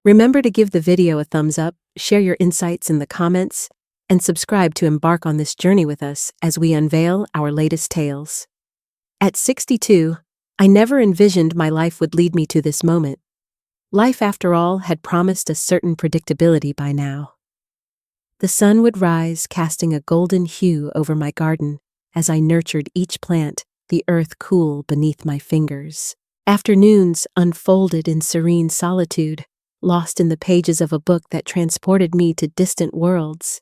Remember to give the video a thumbs up, share your insights in the comments, and subscribe to embark on this journey with us as we unveil our latest tales. At 62, I never envisioned my life would lead me to this moment. Life, after all, had promised a certain predictability by now. The sun would rise, casting a golden hue over my garden as I nurtured each plant, the earth cool beneath my fingers. Afternoons unfolded in serene solitude, lost in the pages of a book that transported me to distant worlds.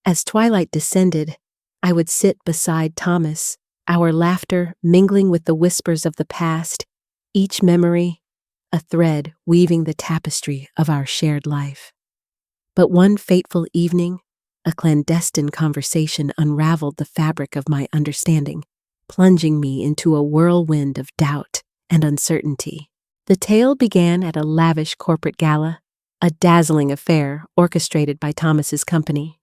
As twilight descended, I would sit beside Thomas, our laughter mingling with the whispers of the past, each memory a thread weaving the tapestry of our shared life. But one fateful evening, a clandestine conversation unraveled the fabric of my understanding, plunging me into a whirlwind of doubt and uncertainty. The tale began at a lavish corporate gala, a dazzling affair orchestrated by Thomas's company.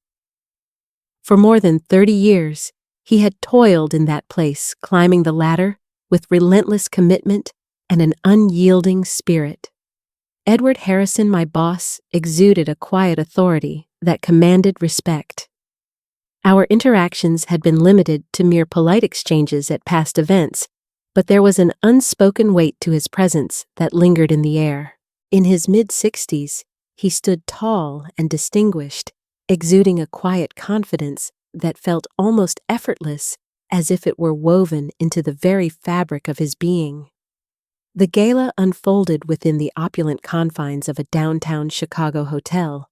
For more than 30 years, he had toiled in that place, climbing the ladder with relentless commitment and an unyielding spirit. Edward Harrison, my boss, exuded a quiet authority that commanded respect. Our interactions had been limited to mere polite exchanges at past events, but there was an unspoken weight to his presence that lingered in the air. In his mid-60s, he stood tall and distinguished, exuding a quiet confidence that felt almost effortless, as if it were woven into the very fabric of his being. The gala unfolded within the opulent confines of a downtown Chicago hotel,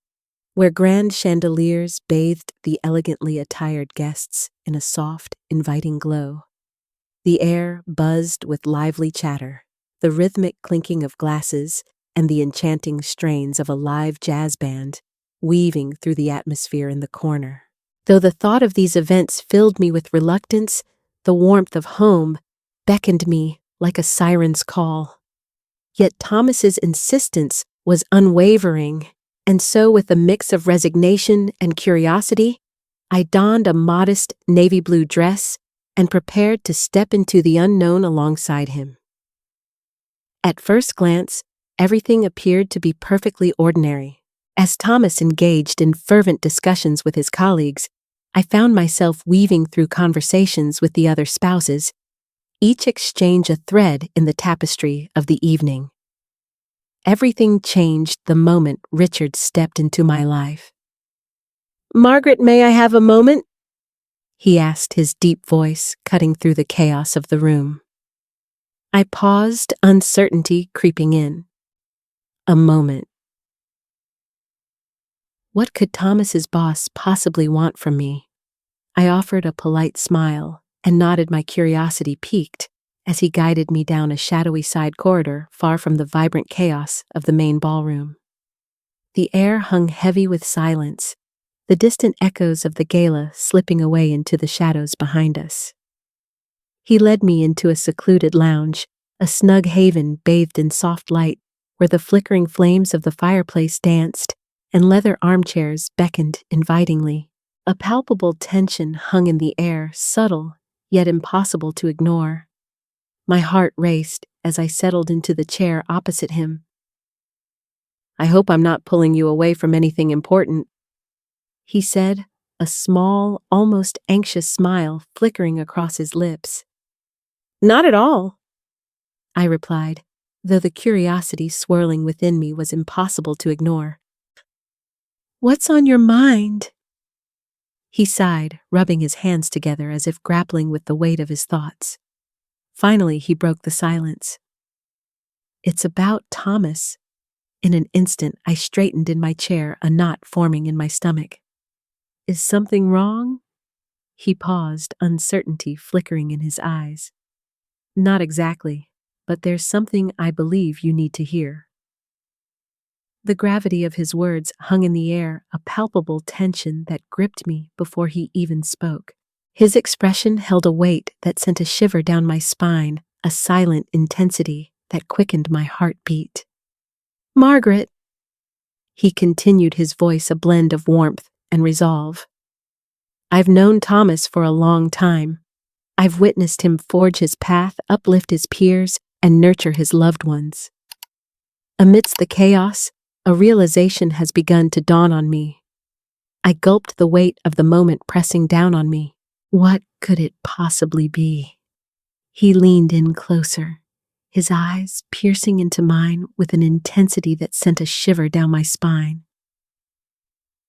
where grand chandeliers bathed the elegantly attired guests in a soft, inviting glow. The air buzzed with lively chatter, the rhythmic clinking of glasses, and the enchanting strains of a live jazz band weaving through the atmosphere in the corner. Though the thought of these events filled me with reluctance, the warmth of home beckoned me like a siren's call. Yet Thomas's insistence was unwavering, and so with a mix of resignation and curiosity, I donned a modest navy blue dress and prepared to step into the unknown alongside him. At first glance, everything appeared to be perfectly ordinary. As Thomas engaged in fervent discussions with his colleagues, I found myself weaving through conversations with the other spouses, each exchange a thread in the tapestry of the evening. Everything changed the moment Richard stepped into my life. "Margaret, may I have a moment?" he asked, his deep voice cutting through the chaos of the room. I paused, uncertainty creeping in. A moment. What could Thomas's boss possibly want from me? I offered a polite smile and nodded, my curiosity piqued as he guided me down a shadowy side corridor far from the vibrant chaos of the main ballroom. The air hung heavy with silence, the distant echoes of the gala slipping away into the shadows behind us. He led me into a secluded lounge, a snug haven bathed in soft light where the flickering flames of the fireplace danced and leather armchairs beckoned invitingly. A palpable tension hung in the air, subtle yet impossible to ignore. My heart raced as I settled into the chair opposite him. "I hope I'm not pulling you away from anything important," he said, a small, almost anxious smile flickering across his lips. "Not at all," I replied, though the curiosity swirling within me was impossible to ignore. "What's on your mind?" He sighed, rubbing his hands together as if grappling with the weight of his thoughts. Finally, he broke the silence. "It's about Thomas." In an instant, I straightened in my chair, a knot forming in my stomach. "Is something wrong?" He paused, uncertainty flickering in his eyes. "Not exactly, but there's something I believe you need to hear." The gravity of his words hung in the air, a palpable tension that gripped me before he even spoke. His expression held a weight that sent a shiver down my spine, a silent intensity that quickened my heartbeat. "Margaret," he continued, his voice a blend of warmth and resolve. "I've known Thomas for a long time. I've witnessed him forge his path, uplift his peers, and nurture his loved ones. Amidst the chaos, a realization has begun to dawn on me. I gulped the weight of the moment pressing down on me. What could it possibly be? He leaned in closer, his eyes piercing into mine with an intensity that sent a shiver down my spine.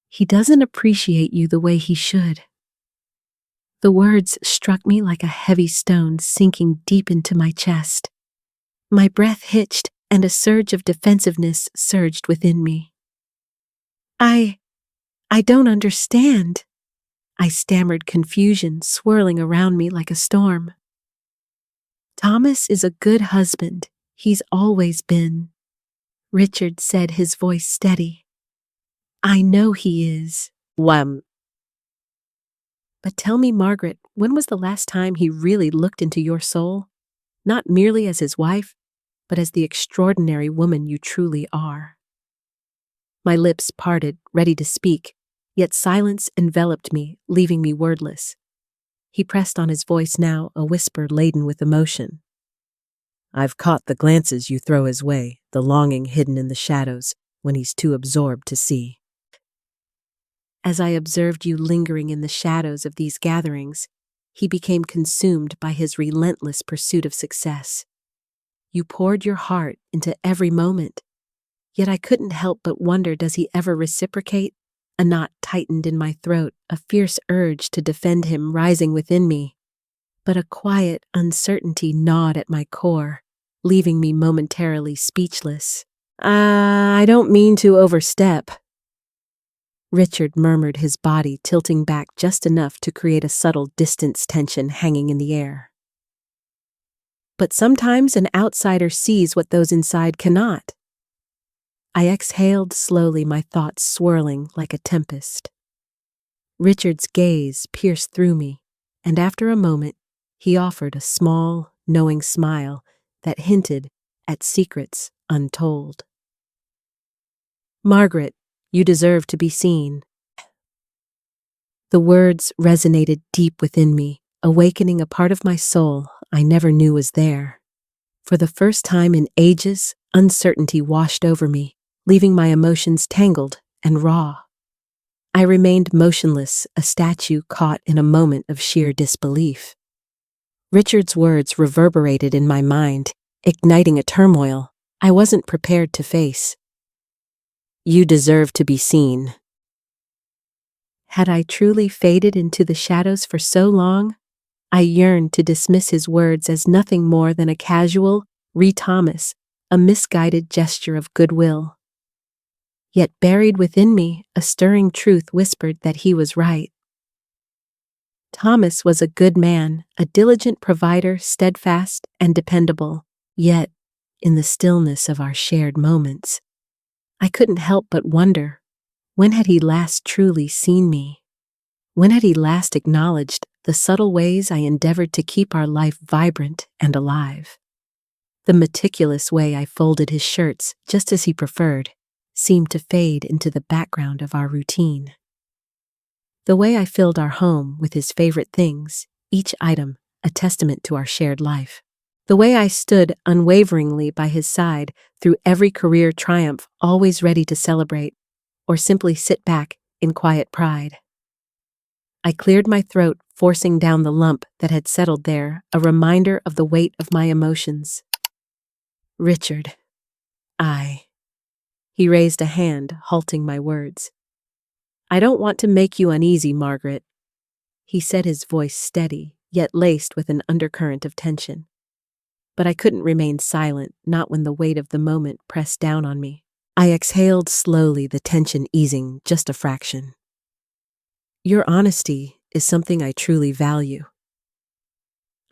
He doesn't appreciate you the way he should. The words struck me like a heavy stone sinking deep into my chest. My breath hitched and a surge of defensiveness surged within me. I don't understand, I stammered, confusion swirling around me like a storm. Thomas is a good husband. He's always been, Richard said, his voice steady. I know he is. But tell me, Margaret, when was the last time he really looked into your soul? Not merely as his wife, but as the extraordinary woman you truly are. My lips parted, ready to speak, yet silence enveloped me, leaving me wordless. He pressed on his voice now, a whisper laden with emotion. I've caught the glances you throw his way, the longing hidden in the shadows, when he's too absorbed to see. As I observed you lingering in the shadows of these gatherings, he became consumed by his relentless pursuit of success. You poured your heart into every moment, yet I couldn't help but wonder, does he ever reciprocate? A knot tightened in my throat, a fierce urge to defend him rising within me. But a quiet uncertainty gnawed at my core, leaving me momentarily speechless. I don't mean to overstep, Richard murmured, his body tilting back just enough to create a subtle distance tension hanging in the air. But sometimes an outsider sees what those inside cannot. I exhaled slowly, my thoughts swirling like a tempest. Richard's gaze pierced through me, and after a moment, he offered a small, knowing smile that hinted at secrets untold. Margaret, you deserve to be seen. The words resonated deep within me, awakening a part of my soul I never knew was there. For the first time in ages, uncertainty washed over me, leaving my emotions tangled and raw. I remained motionless, a statue caught in a moment of sheer disbelief. Richard's words reverberated in my mind, igniting a turmoil I wasn't prepared to face. You deserve to be seen. Had I truly faded into the shadows for so long? I yearned to dismiss his words as nothing more than a casual Thomas, a misguided gesture of goodwill. Yet buried within me, a stirring truth whispered that he was right. Thomas was a good man, a diligent provider, steadfast and dependable. Yet, in the stillness of our shared moments, I couldn't help but wonder, when had he last truly seen me? When had he last acknowledged the subtle ways I endeavored to keep our life vibrant and alive? The meticulous way I folded his shirts just as he preferred seemed to fade into the background of our routine. The way I filled our home with his favorite things, each item a testament to our shared life. The way I stood unwaveringly by his side through every career triumph, always ready to celebrate, or simply sit back in quiet pride. I cleared my throat, forcing down the lump that had settled there, a reminder of the weight of my emotions. Richard, He raised a hand, halting my words. I don't want to make you uneasy, Margaret, he said, his voice steady, yet laced with an undercurrent of tension. But I couldn't remain silent, not when the weight of the moment pressed down on me. I exhaled slowly, the tension easing just a fraction. Your honesty is something I truly value.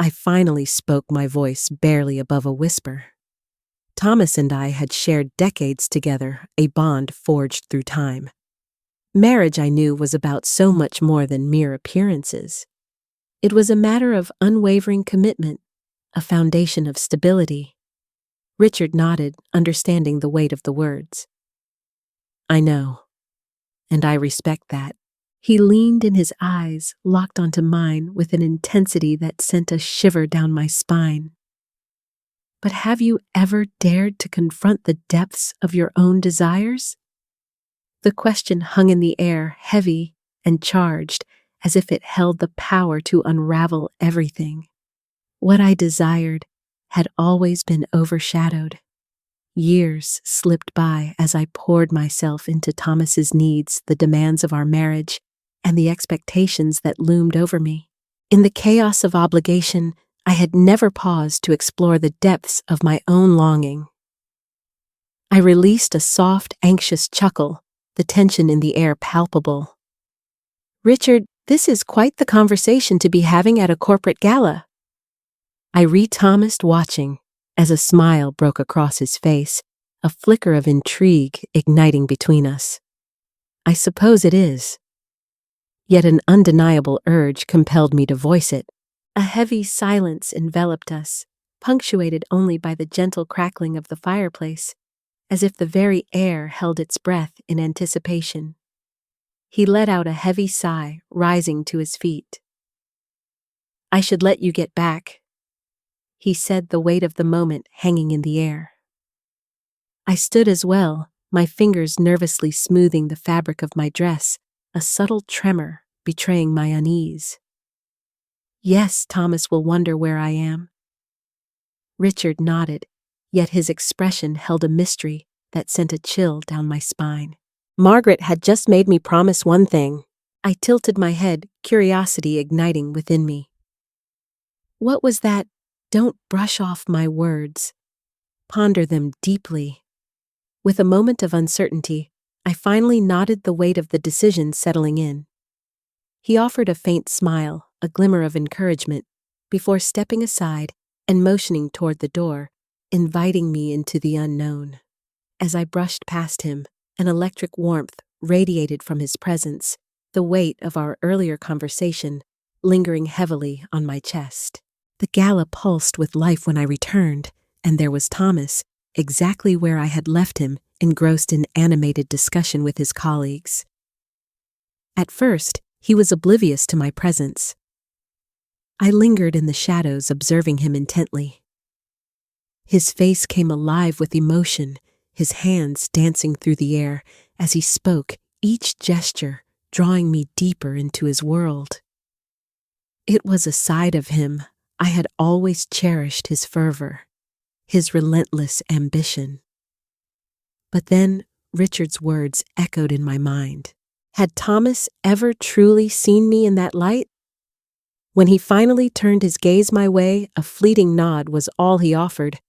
I finally spoke, my voice barely above a whisper. Thomas and I had shared decades together, a bond forged through time. Marriage, I knew, was about so much more than mere appearances. It was a matter of unwavering commitment, a foundation of stability. Richard nodded, understanding the weight of the words. I know, and I respect that. He leaned in, his eyes locked onto mine with an intensity that sent a shiver down my spine. But have you ever dared to confront the depths of your own desires? The question hung in the air, heavy and charged, as if it held the power to unravel everything. What I desired had always been overshadowed. Years slipped by as I poured myself into Thomas's needs, the demands of our marriage, and the expectations that loomed over me. In the chaos of obligation, I had never paused to explore the depths of my own longing. I released a soft, anxious chuckle, the tension in the air palpable. "Richard, this is quite the conversation to be having at a corporate gala." I re-Thomased, watching, as a smile broke across his face, a flicker of intrigue igniting between us. "I suppose it is." Yet an undeniable urge compelled me to voice it. A heavy silence enveloped us, punctuated only by the gentle crackling of the fireplace, as if the very air held its breath in anticipation. He let out a heavy sigh, rising to his feet. "I should let you get back," he said, the weight of the moment hanging in the air. I stood as well, my fingers nervously smoothing the fabric of my dress, a subtle tremor betraying my unease. "Yes, Thomas will wonder where I am." Richard nodded, yet his expression held a mystery that sent a chill down my spine. "Margaret had just made me promise one thing." I tilted my head, curiosity igniting within me. "What was that?" Don't brush off my words. Ponder them deeply. With a moment of uncertainty, I finally nodded, the weight of the decision settling in. He offered a faint smile, a glimmer of encouragement, before stepping aside and motioning toward the door, inviting me into the unknown. As I brushed past him, an electric warmth radiated from his presence, the weight of our earlier conversation lingering heavily on my chest. The gala pulsed with life when I returned, and there was Thomas, exactly where I had left him, engrossed in animated discussion with his colleagues. At first, he was oblivious to my presence. I lingered in the shadows, observing him intently. His face came alive with emotion, his hands dancing through the air as he spoke, each gesture drawing me deeper into his world. It was a side of him I had always cherished, his fervor, his relentless ambition. But then Richard's words echoed in my mind. Had Thomas ever truly seen me in that light? When he finally turned his gaze my way, a fleeting nod was all he offered,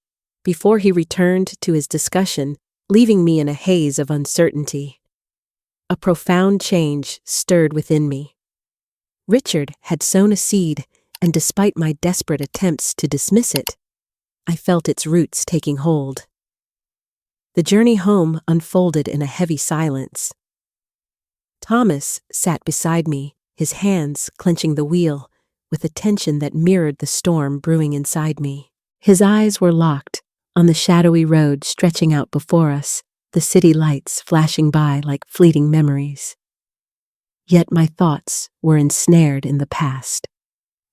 before he returned to his discussion, leaving me in a haze of uncertainty. A profound change stirred within me. Richard had sown a seed, and despite my desperate attempts to dismiss it, I felt its roots taking hold. The journey home unfolded in a heavy silence. Thomas sat beside me, his hands clenching the wheel, with a tension that mirrored the storm brewing inside me. His eyes were locked on the shadowy road stretching out before us, the city lights flashing by like fleeting memories. Yet my thoughts were ensnared in the past.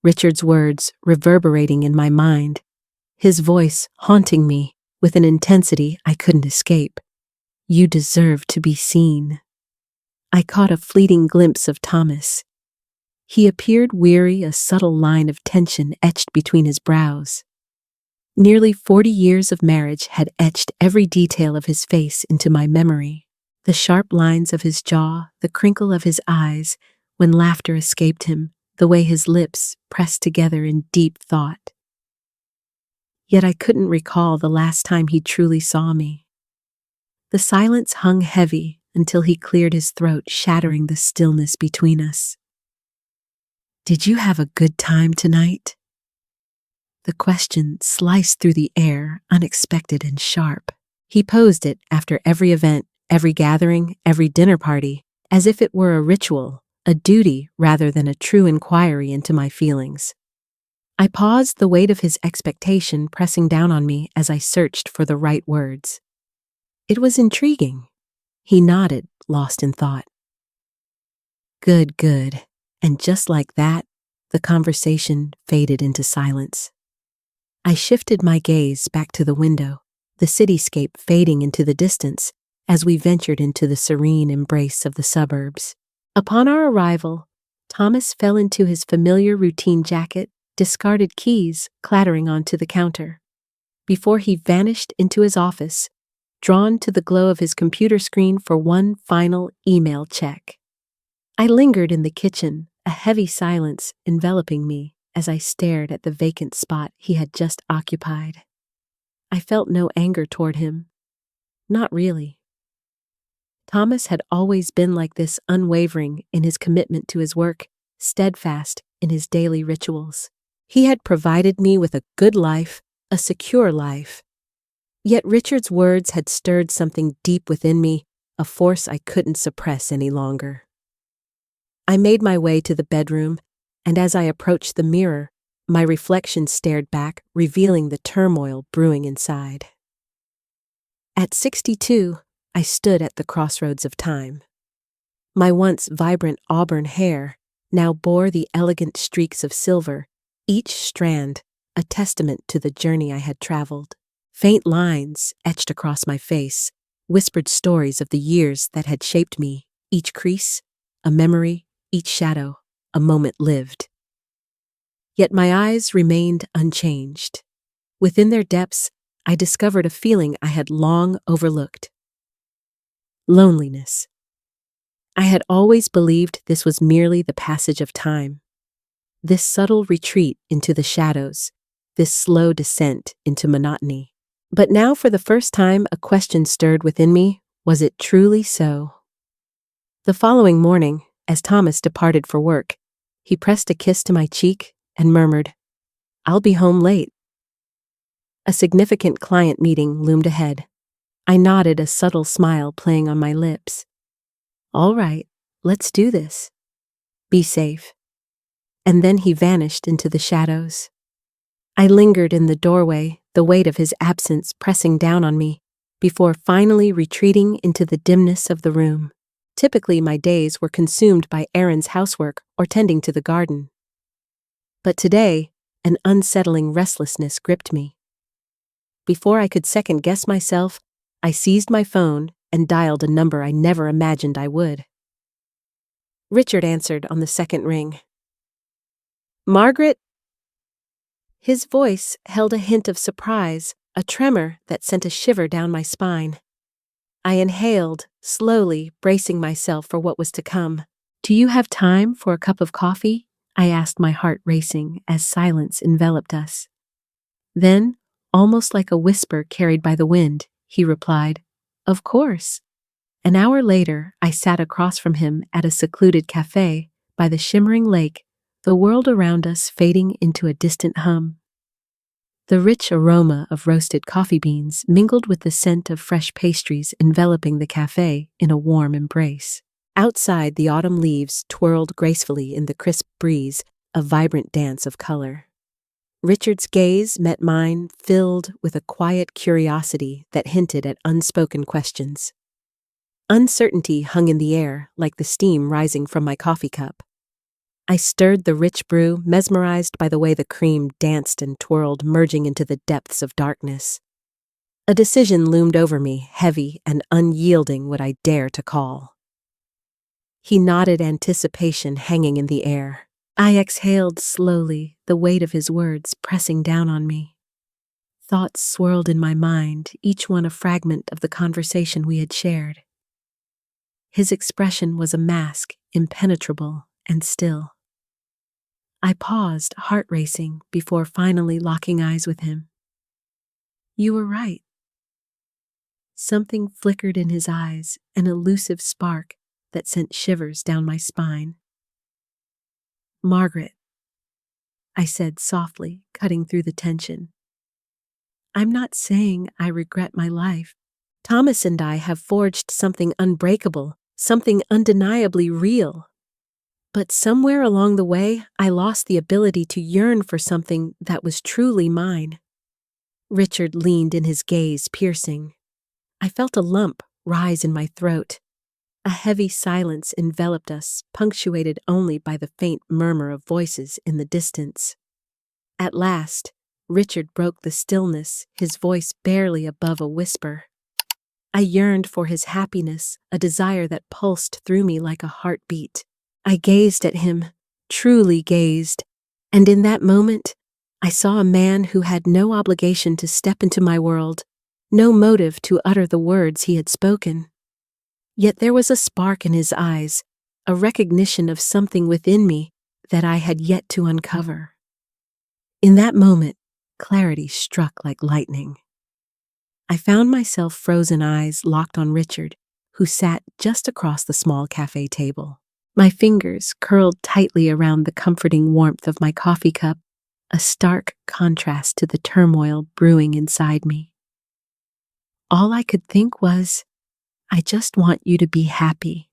Richard's words reverberating in my mind, his voice haunting me with an intensity I couldn't escape. "You deserve to be seen." I caught a fleeting glimpse of Thomas. He appeared weary, a subtle line of tension etched between his brows. Nearly 40 years of marriage had etched every detail of his face into my memory. The sharp lines of his jaw, the crinkle of his eyes when laughter escaped him, the way his lips pressed together in deep thought. Yet I couldn't recall the last time he truly saw me. The silence hung heavy until he cleared his throat, shattering the stillness between us. "Did you have a good time tonight?" The question sliced through the air, unexpected and sharp. He posed it after every event, every gathering, every dinner party, as if it were a ritual, a duty rather than a true inquiry into my feelings. I paused, the weight of his expectation pressing down on me as I searched for the right words. It was intriguing. He nodded, lost in thought. Good, good. And just like that, the conversation faded into silence. I shifted my gaze back to the window, the cityscape fading into the distance as we ventured into the serene embrace of the suburbs. Upon our arrival, Thomas fell into his familiar routine jacket, discarded keys clattering onto the counter. Before he vanished into his office, drawn to the glow of his computer screen for one final email check. I lingered in the kitchen, a heavy silence enveloping me as I stared at the vacant spot he had just occupied. I felt no anger toward him. Not really. Thomas had always been like this, unwavering in his commitment to his work, steadfast in his daily rituals. He had provided me with a good life, a secure life. Yet Richard's words had stirred something deep within me, a force I couldn't suppress any longer. I made my way to the bedroom, and as I approached the mirror, my reflection stared back, revealing the turmoil brewing inside. At 62, I stood at the crossroads of time. My once vibrant auburn hair now bore the elegant streaks of silver, each strand a testament to the journey I had traveled. Faint lines etched across my face whispered stories of the years that had shaped me, each crease a memory, each shadow a moment lived. Yet my eyes remained unchanged. Within their depths, I discovered a feeling I had long overlooked. Loneliness. I had always believed this was merely the passage of time. This subtle retreat into the shadows, this slow descent into monotony. But now for the first time a question stirred within me, was it truly so? The following morning, as Thomas departed for work, he pressed a kiss to my cheek and murmured, "I'll be home late." A significant client meeting loomed ahead. I nodded, a subtle smile playing on my lips. "All right, let's do this. Be safe." And then he vanished into the shadows. I lingered in the doorway, the weight of his absence pressing down on me, before finally retreating into the dimness of the room. Typically, my days were consumed by Aaron's housework or tending to the garden. But today, an unsettling restlessness gripped me. Before I could second-guess myself, I seized my phone and dialed a number I never imagined I would. Richard answered on the second ring. "Margaret?" His voice held a hint of surprise, a tremor that sent a shiver down my spine. I inhaled, slowly, bracing myself for what was to come. "Do you have time for a cup of coffee?" I asked, my heart racing as silence enveloped us. Then, almost like a whisper carried by the wind, he replied, "Of course." An hour later, I sat across from him at a secluded cafe by the shimmering lake, the world around us fading into a distant hum. The rich aroma of roasted coffee beans mingled with the scent of fresh pastries enveloping the cafe in a warm embrace. Outside, the autumn leaves twirled gracefully in the crisp breeze, a vibrant dance of color. Richard's gaze met mine, filled with a quiet curiosity that hinted at unspoken questions. Uncertainty hung in the air, like the steam rising from my coffee cup. I stirred the rich brew, mesmerized by the way the cream danced and twirled, merging into the depths of darkness. A decision loomed over me, heavy and unyielding. Would I dare to call? He nodded, anticipation hanging in the air. I exhaled slowly, the weight of his words pressing down on me. Thoughts swirled in my mind, each one a fragment of the conversation we had shared. His expression was a mask, impenetrable and still. I paused, heart racing, before finally locking eyes with him. "You were right." Something flickered in his eyes, an elusive spark that sent shivers down my spine. "Margaret," I said softly, cutting through the tension. "I'm not saying I regret my life. Thomas and I have forged something unbreakable, something undeniably real. But somewhere along the way, I lost the ability to yearn for something that was truly mine." Richard leaned in, his gaze piercing. I felt a lump rise in my throat. A heavy silence enveloped us, punctuated only by the faint murmur of voices in the distance. At last, Richard broke the stillness, his voice barely above a whisper. I yearned for his happiness, a desire that pulsed through me like a heartbeat. I gazed at him, truly gazed, and in that moment, I saw a man who had no obligation to step into my world, no motive to utter the words he had spoken. Yet there was a spark in his eyes, a recognition of something within me that I had yet to uncover. In that moment, clarity struck like lightning. I found myself frozen eyes locked on Richard, who sat just across the small cafe table. My fingers curled tightly around the comforting warmth of my coffee cup, a stark contrast to the turmoil brewing inside me. All I could think was, I just want you to be happy.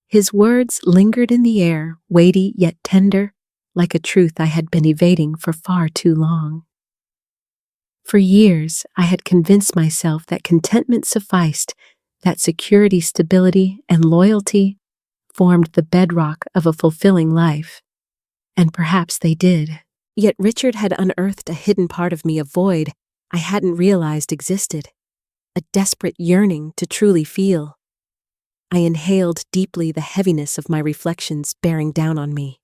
His words lingered in the air, weighty yet tender, like a truth I had been evading for far too long. For years, I had convinced myself that contentment sufficed, that security, stability, and loyalty formed the bedrock of a fulfilling life. And perhaps they did. Yet Richard had unearthed a hidden part of me, a void I hadn't realized existed, a desperate yearning to truly feel. I inhaled deeply, the heaviness of my reflections bearing down on me.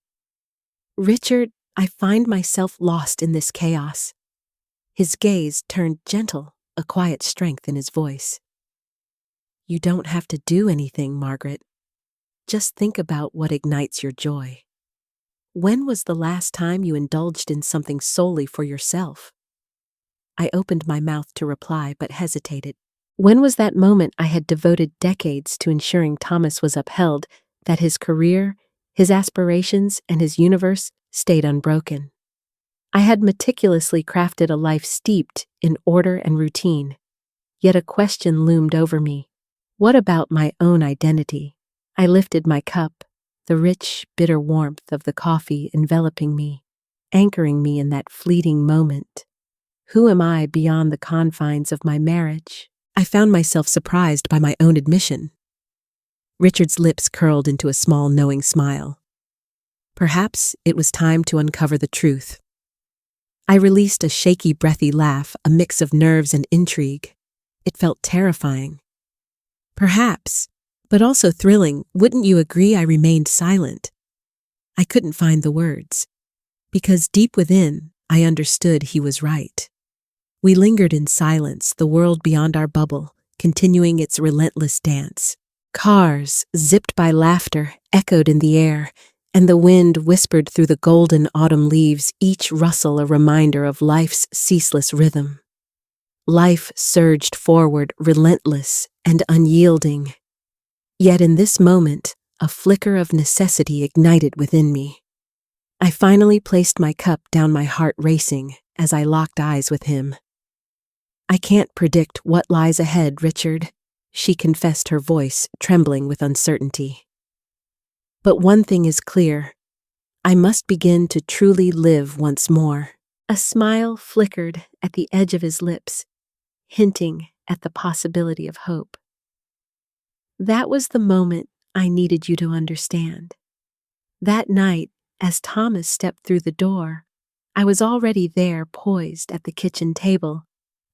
Richard, I find myself lost in this chaos. His gaze turned gentle, a quiet strength in his voice. You don't have to do anything, Margaret. Just think about what ignites your joy. When was the last time you indulged in something solely for yourself? I opened my mouth to reply but hesitated. When was that moment I had devoted decades to ensuring Thomas was upheld, that his career, his aspirations, and his universe stayed unbroken? I had meticulously crafted a life steeped in order and routine, yet a question loomed over me. What about my own identity? I lifted my cup, the rich, bitter warmth of the coffee enveloping me, anchoring me in that fleeting moment. Who am I beyond the confines of my marriage? I found myself surprised by my own admission. Richard's lips curled into a small, knowing smile. Perhaps it was time to uncover the truth. I released a shaky, breathy laugh, a mix of nerves and intrigue. It felt terrifying. Perhaps, but also thrilling. Wouldn't you agree? I remained silent. I couldn't find the words, because deep within, I understood he was right. We lingered in silence, the world beyond our bubble, continuing its relentless dance. Cars, zipped by laughter, echoed in the air, and the wind whispered through the golden autumn leaves, each rustle a reminder of life's ceaseless rhythm. Life surged forward, relentless and unyielding. Yet in this moment, a flicker of necessity ignited within me. I finally placed my cup down, my heart racing, as I locked eyes with him. I can't predict what lies ahead, Richard, she confessed, her voice trembling with uncertainty. But one thing is clear. I must begin to truly live once more. A smile flickered at the edge of his lips, hinting at the possibility of hope. That was the moment I needed you to understand. That night, as Thomas stepped through the door, I was already there, poised at the kitchen table,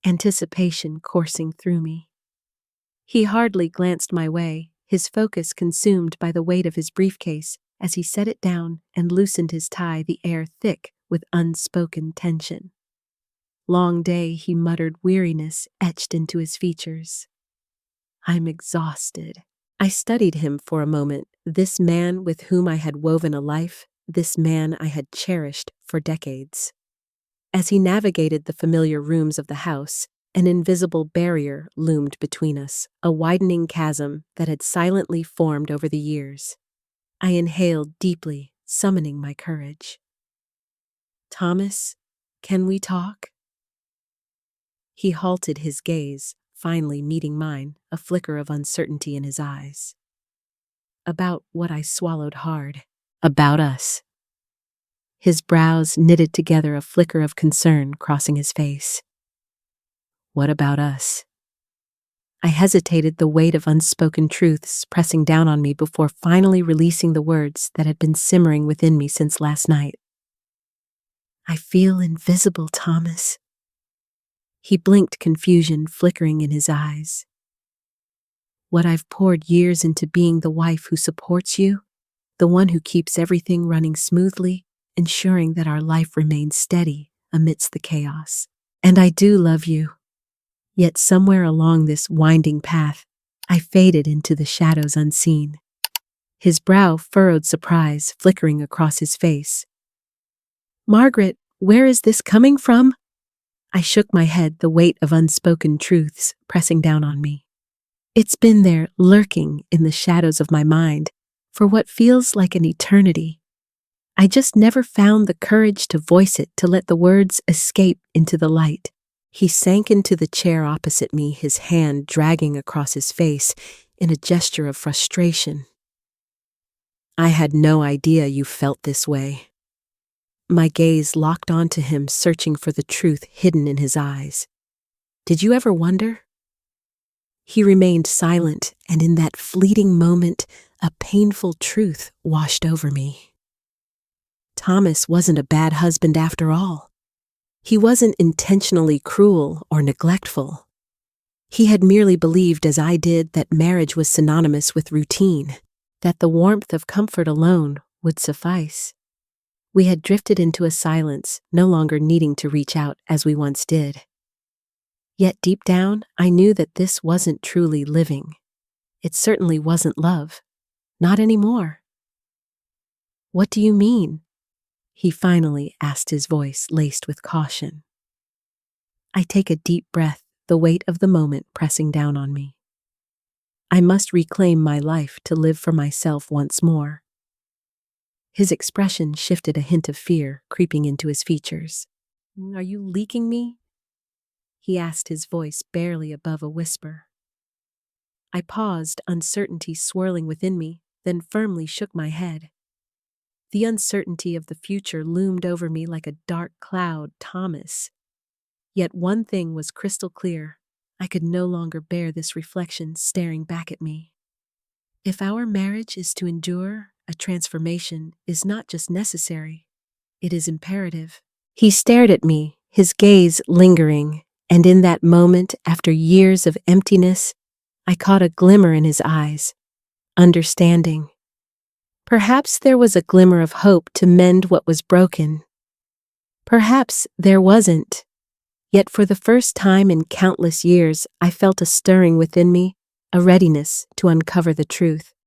anticipation coursing through me. He hardly glanced my way, his focus consumed by the weight of his briefcase as he set it down and loosened his tie, the air thick with unspoken tension. Long day, he muttered, weariness etched into his features. I'm exhausted. I studied him for a moment, this man with whom I had woven a life, this man I had cherished for decades. As he navigated the familiar rooms of the house, an invisible barrier loomed between us, a widening chasm that had silently formed over the years. I inhaled deeply, summoning my courage. Thomas, can we talk? He halted, his gaze finally meeting mine, a flicker of uncertainty in his eyes. About what I swallowed hard. About us. His brows knitted together, a flicker of concern crossing his face. What about us? I hesitated, the weight of unspoken truths pressing down on me before finally releasing the words that had been simmering within me since last night. I feel invisible, Thomas. He blinked, confusion flickering in his eyes. What I've poured years into being the wife who supports you, the one who keeps everything running smoothly, ensuring that our life remains steady amidst the chaos. And I do love you. Yet somewhere along this winding path, I faded into the shadows unseen. His brow furrowed, surprise flickering across his face. Margaret, where is this coming from? I shook my head, the weight of unspoken truths pressing down on me. It's been there, lurking in the shadows of my mind, for what feels like an eternity. I just never found the courage to voice it, to let the words escape into the light. He sank into the chair opposite me, his hand dragging across his face in a gesture of frustration. I had no idea you felt this way. My gaze locked onto him, searching for the truth hidden in his eyes. Did you ever wonder? He remained silent, and in that fleeting moment, a painful truth washed over me. Thomas wasn't a bad husband after all. He wasn't intentionally cruel or neglectful. He had merely believed, as I did, that marriage was synonymous with routine, that the warmth of comfort alone would suffice. We had drifted into a silence, no longer needing to reach out as we once did. Yet deep down, I knew that this wasn't truly living. It certainly wasn't love. Not anymore. What do you mean? He finally asked, his voice laced with caution. I take a deep breath, the weight of the moment pressing down on me. I must reclaim my life to live for myself once more. His expression shifted, a hint of fear creeping into his features. Are you leaking me? He asked, his voice barely above a whisper. I paused, uncertainty swirling within me, then firmly shook my head. The uncertainty of the future loomed over me like a dark cloud, Thomas. Yet one thing was crystal clear. I could no longer bear this reflection staring back at me. If our marriage is to endure, a transformation is not just necessary, it is imperative. He stared at me, his gaze lingering, and in that moment, after years of emptiness, I caught a glimmer in his eyes. Understanding. Perhaps there was a glimmer of hope to mend what was broken. Perhaps there wasn't. Yet for the first time in countless years, I felt a stirring within me, a readiness to uncover the truth.